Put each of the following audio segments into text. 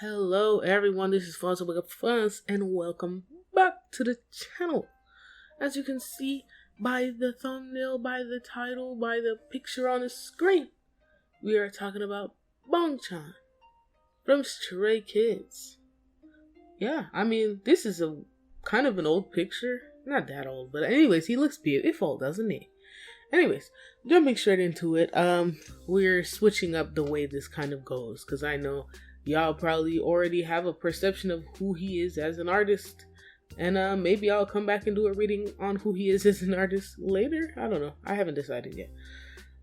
Hello everyone, this is Pungz Japan and welcome back to the channel. As you can see by the thumbnail, by the title, by the picture on the screen, we are talking about Bang Chan from Stray Kids. Yeah, I mean, this is a kind of an old picture. Not that old, but anyways, he looks beautiful, doesn't he? Anyways, jumping straight into it, we're switching up the way this kind of goes, because I know y'all probably already have a perception of who he is as an artist. And maybe I'll come back and do a reading on who he is as an artist later. I don't know. I haven't decided yet.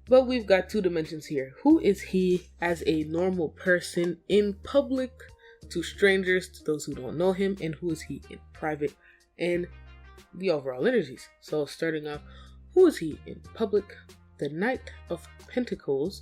But we've got two dimensions here. Who is he as a normal person in public to strangers, to those who don't know him, and who is he in private and the overall energies. So starting off, who is he in public? The Knight of Pentacles,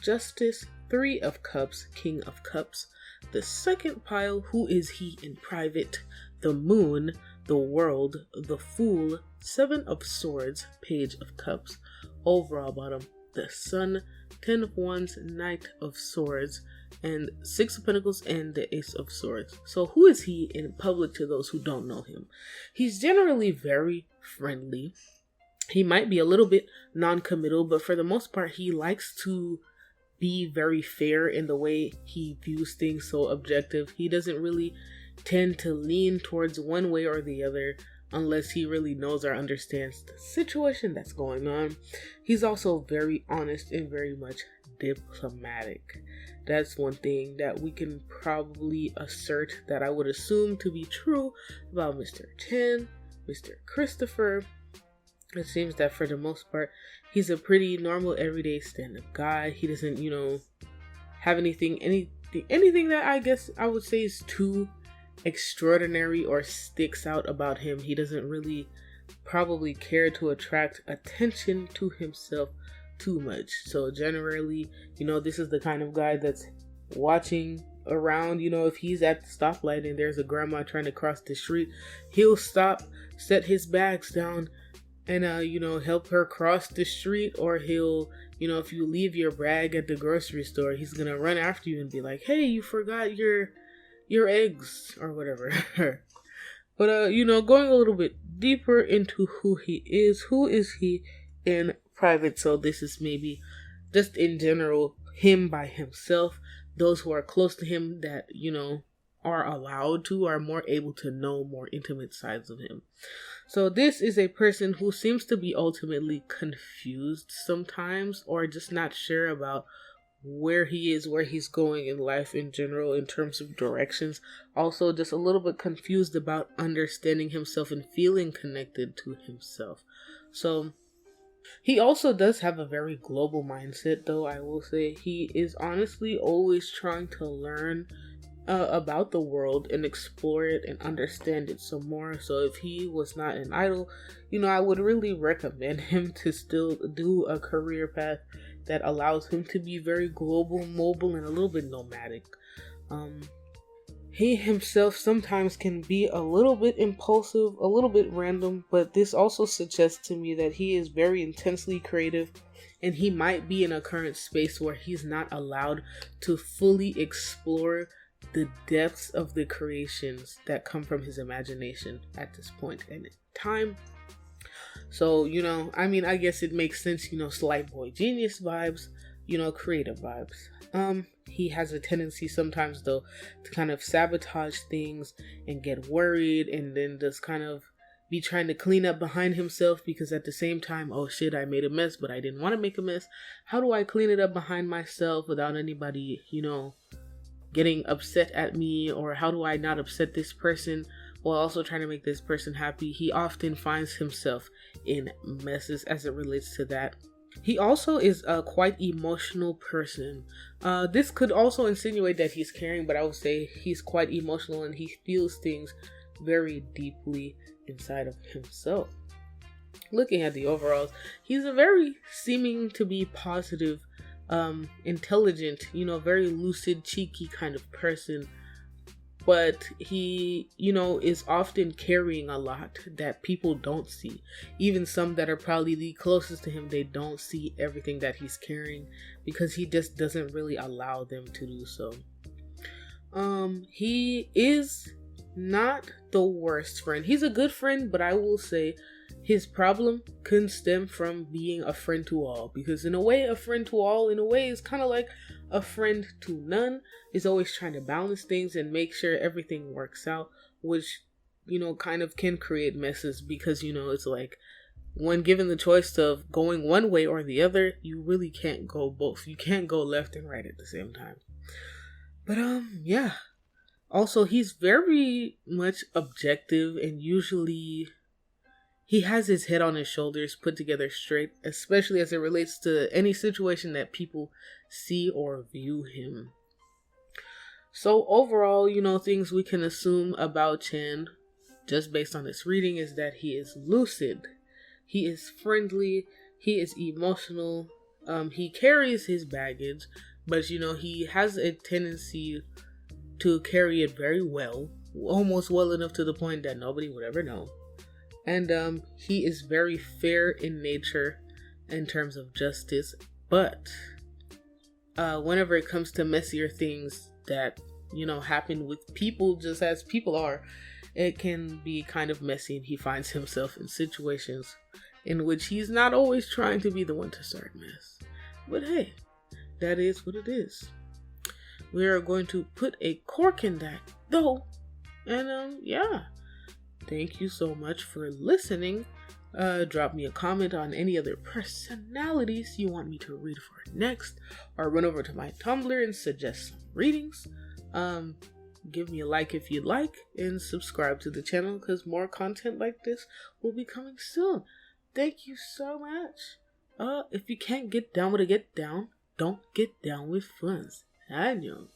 Justice, Three of Cups, King of Cups. The second pile, who is he in private? The Moon, the World, the Fool, Seven of Swords, Page of Cups. Overall bottom, the Sun, Ten of Wands, Knight of Swords, and Six of Pentacles and the Ace of Swords. So who is he in public to those who don't know him? He's generally very friendly. He might be a little bit non-committal, but for the most part, he likes to be very fair in the way he views things, so objective. He doesn't really tend to lean towards one way or the other unless he really knows or understands the situation that's going on. He's also very honest and very much diplomatic. That's one thing that we can probably assert that I would assume to be true about Mr. Chen, Mr. Christopher. It seems that for the most part, he's a pretty normal, everyday stand-up guy. He doesn't, have anything that I guess I would say is too extraordinary or sticks out about him. He doesn't really probably care to attract attention to himself too much. So generally, this is the kind of guy that's watching around. If he's at the stoplight and there's a grandma trying to cross the street, he'll stop, set his bags down, and help her cross the street. Or he'll, if you leave your bag at the grocery store, he's gonna run after you and be like, hey, you forgot your eggs or whatever. But going a little bit deeper into who he is, who is he in private? So this is maybe just in general him by himself. Those who are close to him that are allowed to, are more able to know more intimate sides of him. So this is a person who seems to be ultimately confused sometimes, or just not sure about where he is, where he's going in life in general in terms of directions. Also just a little bit confused about understanding himself and feeling connected to himself. So he also does have a very global mindset, though. I will say he is honestly always trying to learn about the world and explore it and understand it some more. So if he was not an idol, I would really recommend him to still do a career path that allows him to be very global, mobile, and a little bit nomadic. He himself sometimes can be a little bit impulsive, a little bit random, but this also suggests to me that he is very intensely creative, and he might be in a current space where he's not allowed to fully explore the depths of the creations that come from his imagination at this point in time. So, I guess it makes sense, slight boy genius vibes, creative vibes. He has a tendency sometimes, though, to kind of sabotage things and get worried and then just kind of be trying to clean up behind himself, because at the same time, oh shit, I made a mess, but I didn't want to make a mess. How do I clean it up behind myself without anybody, getting upset at me? Or how do I not upset this person while also trying to make this person happy? He often finds himself in messes as it relates to that. He also is a quite emotional person. This could also insinuate that he's caring, but I would say he's quite emotional and he feels things very deeply inside of himself. Looking at the overalls, he's a very seeming to be positive, intelligent, very lucid, cheeky kind of person. But he, is often carrying a lot that people don't see. Even some that are probably the closest to him, they don't see everything that he's carrying because he just doesn't really allow them to do so. He is not the worst friend. He's a good friend, but I will say his problem can stem from being a friend to all. Because in a way, a friend to all, in a way, is kind of like a friend to none. Is always trying to balance things and make sure everything works out, which, kind of can create messes because, it's like when given the choice of going one way or the other, you really can't go both. You can't go left and right at the same time. But, yeah. Also, he's very much objective and usually he has his head on his shoulders put together straight, especially as it relates to any situation that people see or view him. So overall, things we can assume about Chan, just based on this reading, is that he is lucid. He is friendly. He is emotional. He carries his baggage, but he has a tendency to carry it very well, almost well enough to the point that nobody would ever know. And he is very fair in nature in terms of justice, but whenever it comes to messier things that happen with people, just as people are, it can be kind of messy, and he finds himself in situations in which he's not always trying to be the one to start mess. But hey, that is what it is. We are going to put a cork in that, though. And yeah. Thank you so much for listening. Drop me a comment on any other personalities you want me to read for next, or run over to my Tumblr and suggest some readings. Give me a like if you'd like, and subscribe to the channel because more content like this will be coming soon. Thank you so much. If you can't get down with a get down, don't get down with Pungz. I know.